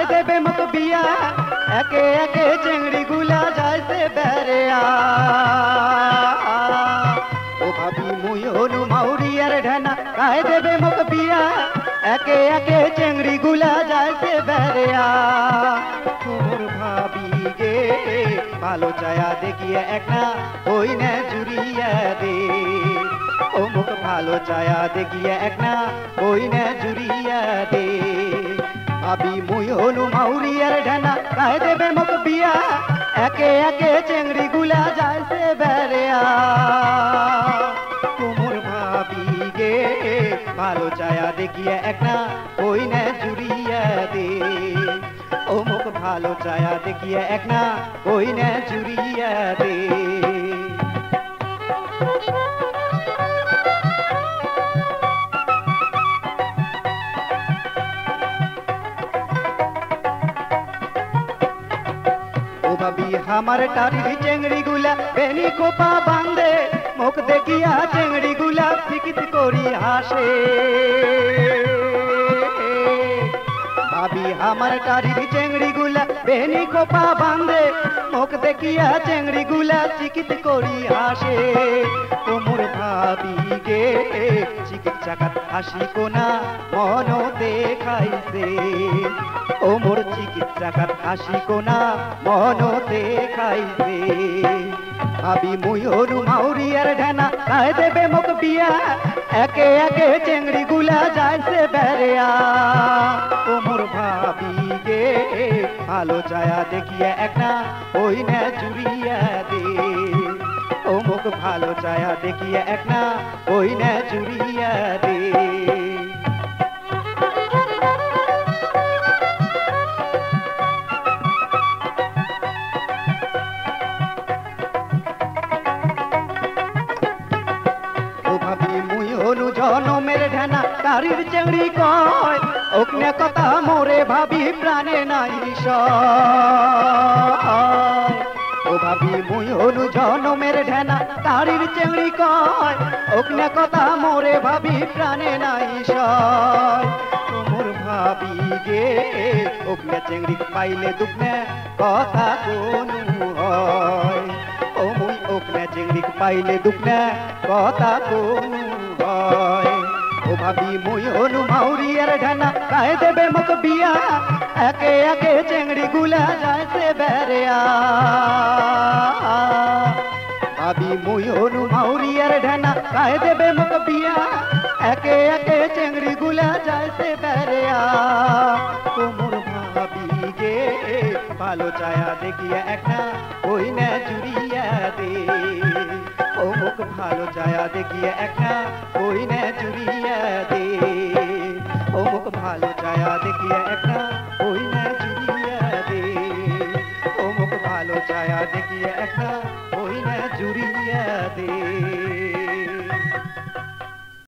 কায় দেবে মত বিয়া একে একে চেংড়ি গুলা যাইছে বেড়েয়া ও ভাবি মুই হলু মাউরিয়ার ঢানা কায় দেবে মত বিয়া একে একে চেংড়ি গুলা যাইছে বেড়েয়া তোর ভাবি গে ভালো চায়া দেখিয়ে একটা ওই না জুড়িয়া দে ও মুখ ভালো চায়া দেখিয়ে একটা ওই না জুড়িয়া দে ভাবি মুই হলু মাউরিয়ার ঢানা কায় দেবে মুখ বিয়া একে একে চেংড়ি গুলা যাইছে বেড়েয়া তোমর ভাবি গে ভালো চায়া দেখিয়ে একটা ওই না জুড়িয়া দে ও মুখ ভালো চায়া দেখিয়ে একটা ওই না জুড়িয়া দে भाभी हमार टारी चेंगड़ी गुला बेनी कोपा बांधे मुख देखिया चेंगड़ी गुला फिकित कोरी हासे भाभी हमार टारी चेंगड़ी गुला बेनी कोपा बांधे मुख देखिया चेंगड़ी गुला चिकित कोरी हासे तोमर भाभी गे चिकित चाकात हासि कोना मनो देखाइसे ও মোর চিকিৎসাকার হাসি কোনা মনো দেখাইছে ভাবি মুই হলু মাউরিয়ার ঢানা কায় দেবে মুখ বিয়া একে একে চেংড়ি গুলা যাইছে বেড়েয়া ও মোর ভাবি গে ভালো চায়া দেখিয়ে একটা ওই না জুড়িয়া দে ও মুখ ভালো চায়া দেখিয়ে একটা ওই না জুড়িয়া দে জনমের ঢানা তারির চেংড়ি কয় ওকনে কথা মোরে ভাবি প্রাণে নাই ও ভাবি মুই হলু জনমের ঢানা তারির চেংড়ি কয় ওকনে কথা মোরে ভাবি প্রাণে নাই তোমর ভাবি গে ওকনে চেংড়ি পাইলে দুঃখনে কথা কোনু হয় ও মুই ওকনে চেংড়ি পাইলে দুঃখনে কথা কোনু ও ভাবি মুই হলু মাউরিয়ার ঢানা কায় দেবে মুখ বিয়া একে একে চেংড়ি গুলা যাইছে বেড়েয়া ভাবি মুই হলু মাউরিয়ার ঢানা কায় দেবে মুখ বিয়া একে একে চেংড়ি গুলা যাইছে বেড়েয়া তোমর ভাবি গে ভালো চায়া দেখিয়া একটা ওই না জুড়িয়া দে ও মুখ ভালো চায়া দেখিয়ে একটা ওই না জুড়িয়া দে ও মুখ ভালো চায়া দেখিয়ে একটা